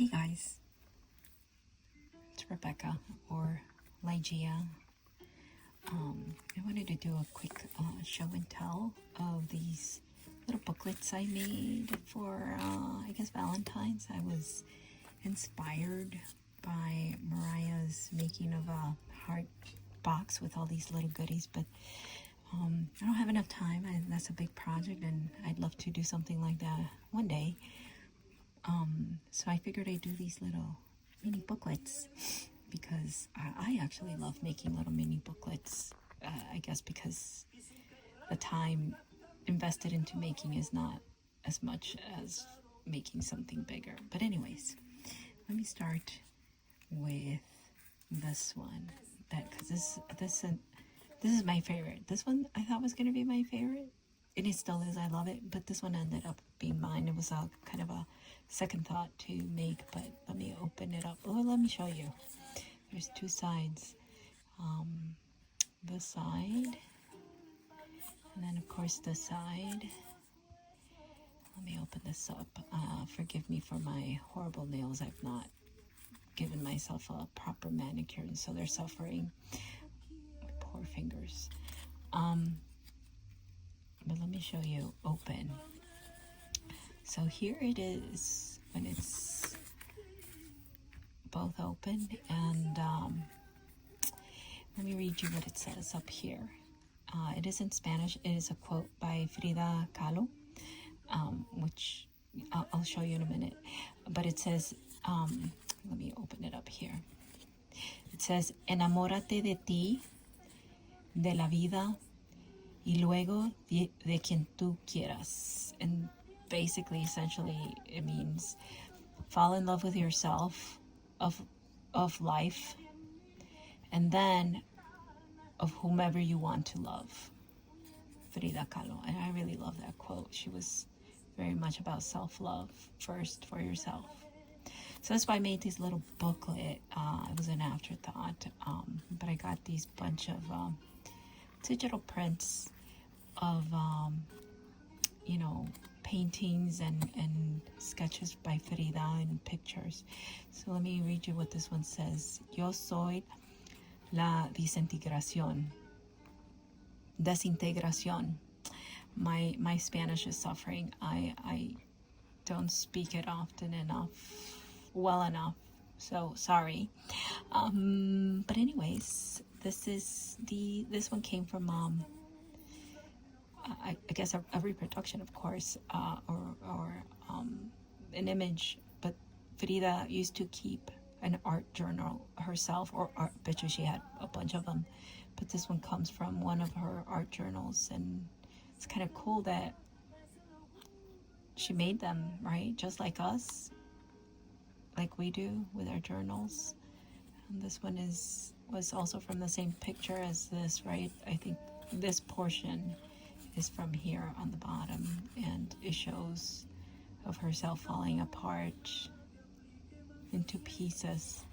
Hey guys, it's Rebecca or Lygia. I wanted to do a quick show and tell of these little booklets I made for, I guess, Valentine's. I was inspired by Mariah's making of a heart box with all these little goodies, but I don't have enough time. That's a big project, and I'd love to do something like that one day. So I figured I'd do these little mini booklets because I actually love making little mini booklets. I guess because the time invested into making is not as much as making something bigger. But anyways, let me start with this one. Because this is my favorite. This one I thought was gonna be my favorite, and it still is. I love it, but this one ended up being mine. It was a kind of a second thought to make, but let me open it up. Oh, let me show you. There's two sides. This side, and then of course this side. Let me open this up. Forgive me for my horrible nails. I've not given myself a proper manicure, and so they're suffering. My poor fingers. But let me show you open. So here it is when it's both open, and let me read you what it says up here. It is in Spanish. It is a quote by Frida Kahlo, which I'll show you in a minute. But it says, let me open it up here. It says, enamórate de ti, de la vida, y luego de quien tú quieras. And basically, essentially, it means fall in love with yourself, of life, and then of whomever you want to love. Frida Kahlo. And I really love that quote. She was very much about self-love first for yourself. So that's why I made this little booklet. It was an afterthought, but I got these bunch of digital prints of paintings and sketches by Frida and pictures. So let me read you what this one says. Yo soy la desintegración. My Spanish is suffering. I don't speak it often enough, well enough. So sorry. But anyways, this one came from I guess a reproduction, of course, or an image. But Frida used to keep an art journal herself, or art pictures. She had a bunch of them, but this one comes from one of her art journals, and it's kind of cool that she made them, right? Just like us, like we do with our journals. And this one was also from the same picture as this, right? I think this portion is from here on the bottom, and it shows of herself falling apart into pieces,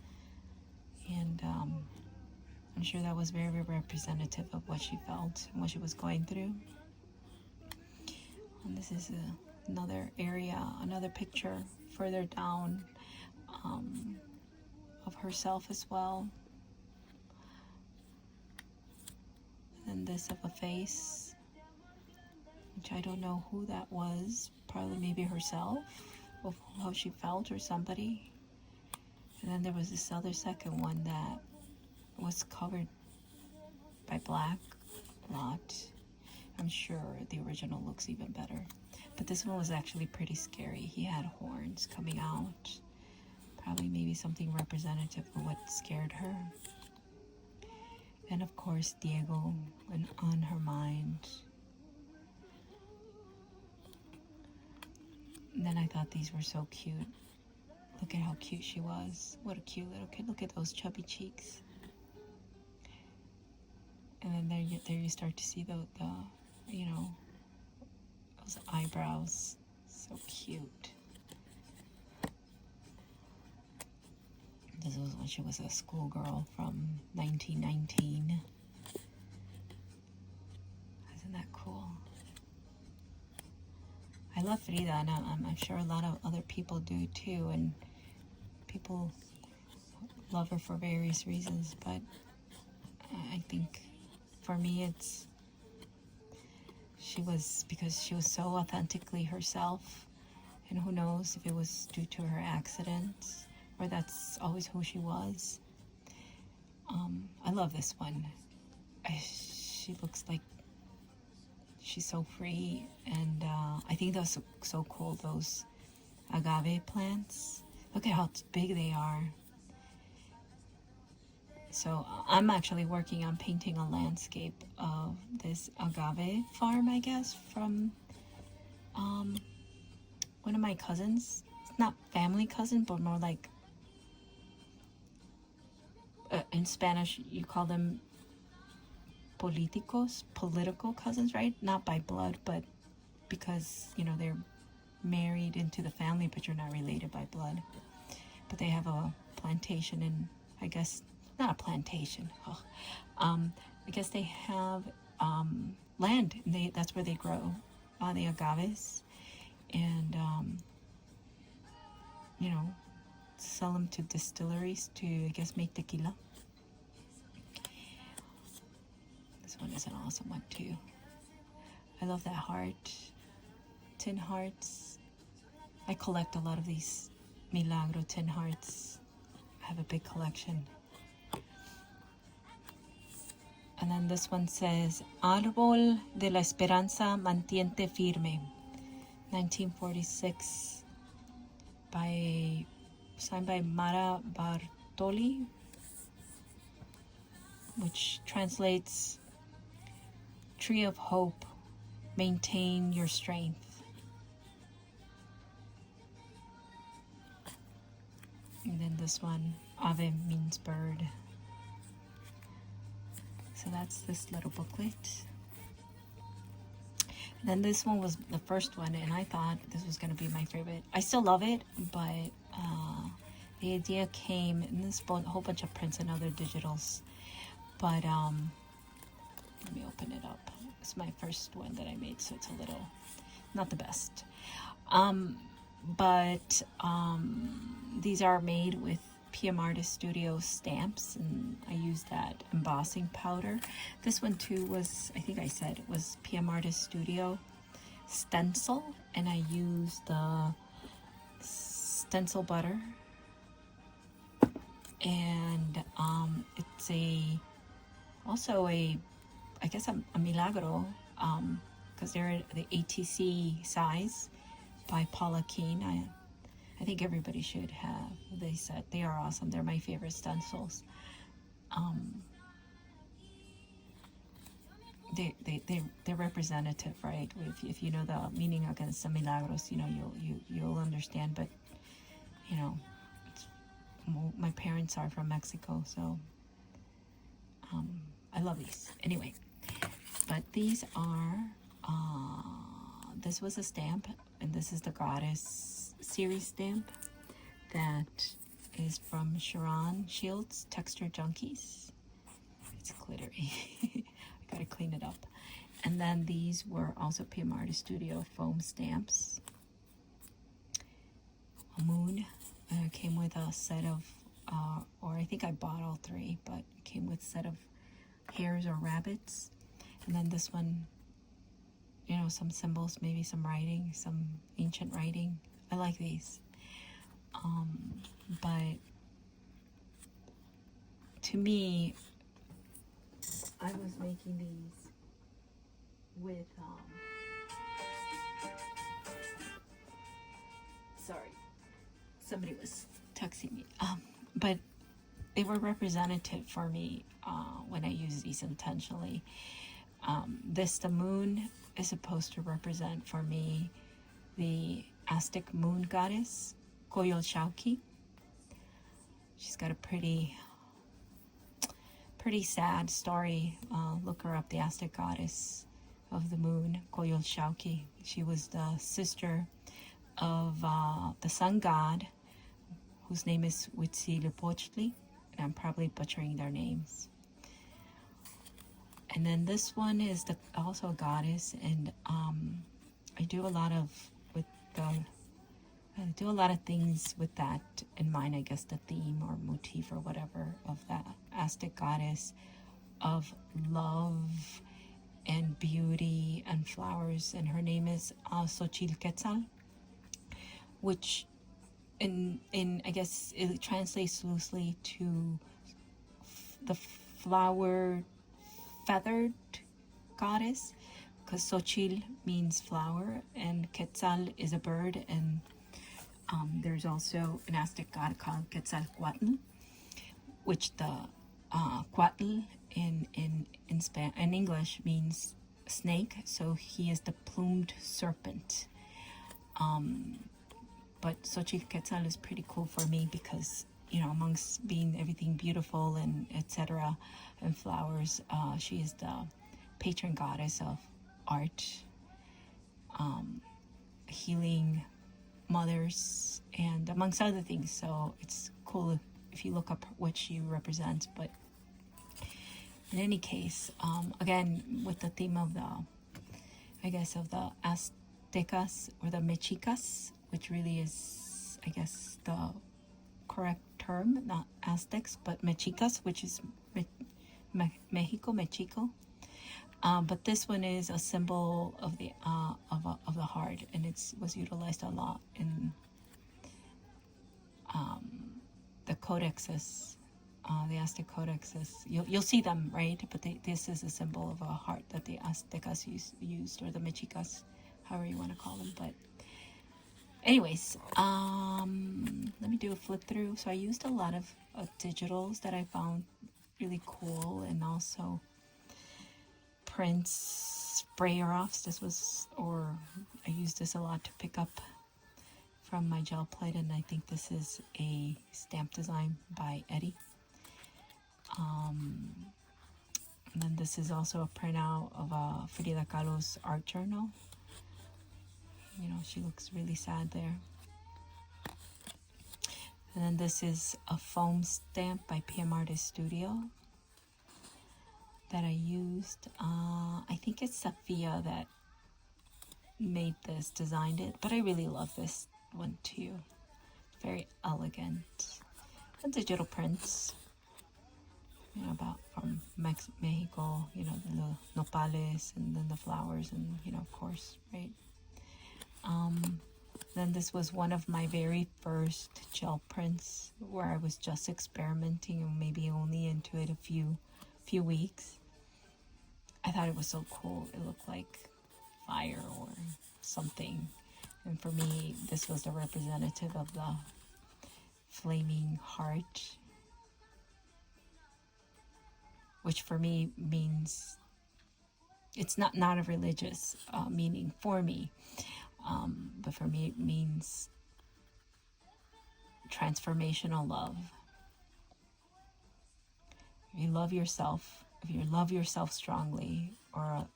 and I'm sure that was very, very representative of what she felt and what she was going through. And this is another area, another picture further down of herself as well, and this of a face, which I don't know who that was. Probably maybe herself, of how she felt, or somebody. And then there was this other second one that was covered by black a lot. I'm sure the original looks even better. But this one was actually pretty scary. He had horns coming out. Probably maybe something representative of what scared her. And of course, Diego, and on her mind. And then I thought these were so cute. Look at how cute she was. What a cute little kid. Look at those chubby cheeks. And then there you start to see the those eyebrows. So cute. This was when she was a schoolgirl from 1919. Isn't that cool? I love Frida, and I'm sure a lot of other people do too. And People love her for various reasons, but I think for me because she was so authentically herself, and who knows if it was due to her accidents or that's always who she was. I love this one. She looks like she's so free, and I think that's so cool, those agave plants. Look at how big they are. So I'm actually working on painting a landscape of this agave farm, I guess, from one of my cousins. It's not family cousin, but more like, in Spanish you call them politicos, political cousins, right? Not by blood, but because, they're married into the family, but you're not related by blood. But they have a plantation, and I guess not a plantation. I guess they have land, and that's where they grow the agaves, and sell them to distilleries to, I guess, make tequila. This one is an awesome one too. I love that heart, tin hearts. I collect a lot of these Milagro tin hearts. I have a big collection. And then this one says, Árbol de la Esperanza mantiente firme, 1946, signed by Mara Bartoli, which translates, Tree of Hope, maintain your strength. And then this one, Ave means bird. So that's this little booklet. And then this one was the first one, and I thought this was going to be my favorite. I still love it, but the idea came in this whole bunch of prints and other digitals. But let me open it up. It's my first one that I made, so it's a little not the best. But these are made with PM Artist Studio stamps, and I used that embossing powder. This one too was, I think I said, it was PM Artist Studio stencil, and I used the stencil butter, and it's also a Milagro, because they're the ATC size by Paula Keen. I think everybody should have. They said they are awesome. They're my favorite stencils. They're representative, right? If you know the meaning against the Milagros, you'll understand. But my parents are from Mexico, so I love these. Anyway, but these are. This was a stamp, and this is the Goddess series stamp that is from Sharon Shields Texture Junkies. It's glittery. I gotta clean it up. And then these were also PM Artist Studio foam stamps. A moon. Came with a set of, or I think I bought all three, but it came with a set of hares or rabbits. And then this one, some symbols, maybe some writing, some ancient writing. I like these. But to me, I was making these with, sorry, somebody was texting me. But they were representative for me when I use these intentionally. The moon is supposed to represent for me the Aztec moon goddess, Coyolxauhqui. She's got a pretty sad story. Look her up, the Aztec goddess of the moon, Coyolxauhqui. She was the sister of the sun god, whose name is Huitzilopochtli, and I'm probably butchering their names. And then this one is also a goddess, and I do a lot of with the I do a lot of things with that in mind, I guess the theme or motif or whatever of that Aztec goddess of love and beauty and flowers. And her name is Xochitl, which in I guess it translates loosely to the flower feathered goddess, because Xochitl means flower and Quetzal is a bird. And there's also an Aztec god called Quetzalcoatl, which the Coatl in English means snake, so he is the plumed serpent. But Xochitl Quetzal is pretty cool for me because, you know, amongst being everything beautiful and etc. and flowers, she is the patron goddess of art, healing mothers, and amongst other things. So it's cool if you look up what she represents. But in any case, again, with the theme of the, I guess, of the Aztecas or the Mexicas, which really is, I guess, the correct term, not Aztecs, but Mexicas, which is Mexico, Mexico. But this one is a symbol of the heart, and it was utilized a lot in the codexes, the Aztec codexes. You'll see them, right? But this is a symbol of a heart that the Aztecas used, or the Mexicas, however you want to call them. But anyways, let me do a flip through. So I used a lot of digitals that I found really cool, and also prints, sprayer offs. This was, or I used this a lot to pick up from my gel plate, and I think this is a stamp design by Eddie. And then this is also a printout of Frida Kahlo's art journal. You know, she looks really sad there. And then this is a foam stamp by PM Artist Studio that I used. I think it's Sophia that made this, designed it, but I really love this one too. Very elegant. And digital prints, you know, about from Mexico, you know, the nopales and then the flowers, and, you know, of course, right? Then this was one of my very first gel prints where I was just experimenting and maybe only into it a few weeks. I thought it was so cool. It looked like fire or something. And for me, this was the representative of the flaming heart, which for me means, it's not a religious meaning for me, but for me it means transformational love. If you love yourself, if you love yourself strongly, or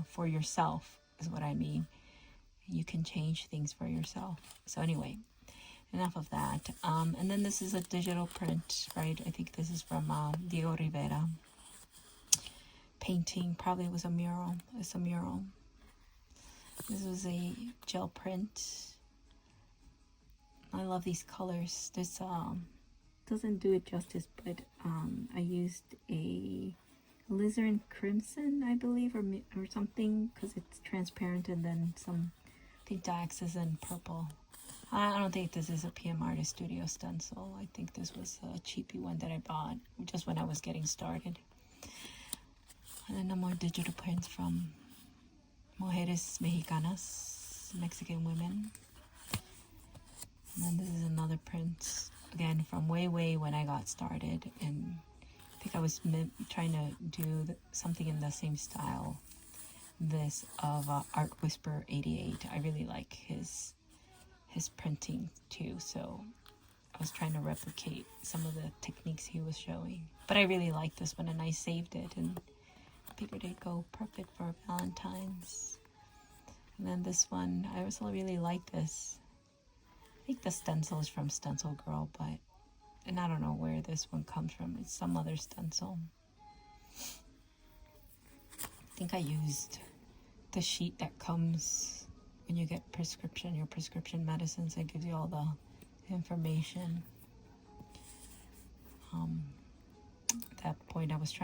for yourself is what I mean, you can change things for yourself. So anyway, enough of that. And then this is a digital print, right? I think this is from Diego Rivera. Painting, probably was a mural. It's a mural. This was a gel print. I love these colors. This doesn't do it justice, but I used a alizarin crimson, I believe, or something, because it's transparent, and then some, I think, Dax's in purple. I don't think this is a PM Artist Studio stencil. I think this was a cheapy one that I bought just when I was getting started. And then the more digital prints from Mujeres Mexicanas, Mexican women. And then this is another print, again, from way when I got started. And I think I was trying to do something in the same style, this of Art Whisper 88. I really like his printing too, so I was trying to replicate some of the techniques he was showing. But I really like this one, and I saved it, and figured it'd go perfect for Valentine's. And then this one, I also really like this. I think the stencil is from Stencil Girl, and I don't know where this one comes from. It's some other stencil. I think I used the sheet that comes when you get your prescription medicines, it gives you all the information. At that point, I was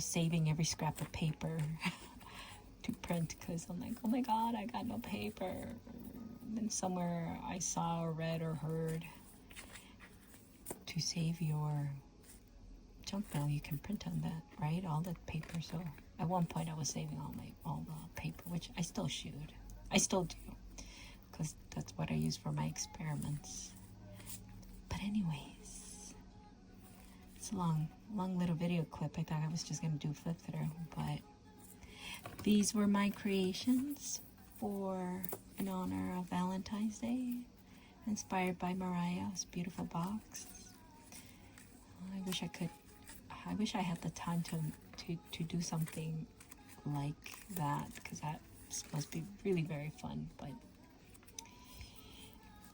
saving every scrap of paper to print, because I'm like, oh my god, I got no paper. Then somewhere I saw or read or heard, to save your junk mail, you can print on that, right? All the paper. So at one point I was saving all the paper, which I still should. I still do, because that's what I use for my experiments. But anyways, it's a long little video clip. I thought I was just gonna do flip through, but these were my creations in honor of Valentine's Day, inspired by Mariah's beautiful box. I wish I had the time to do something like that, because that must be really very fun, but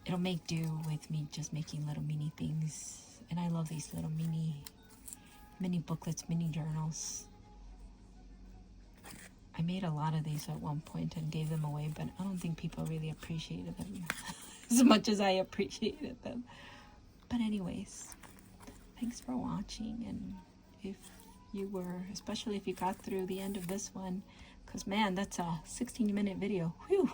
it'll make do with me just making little mini things. And I love these little mini booklets, mini journals. I made a lot of these at one point and gave them away, but I don't think people really appreciated them as much as I appreciated them. But anyways, thanks for watching, and if you were, especially if you got through the end of this one, because man, that's a 16-minute video. Whew.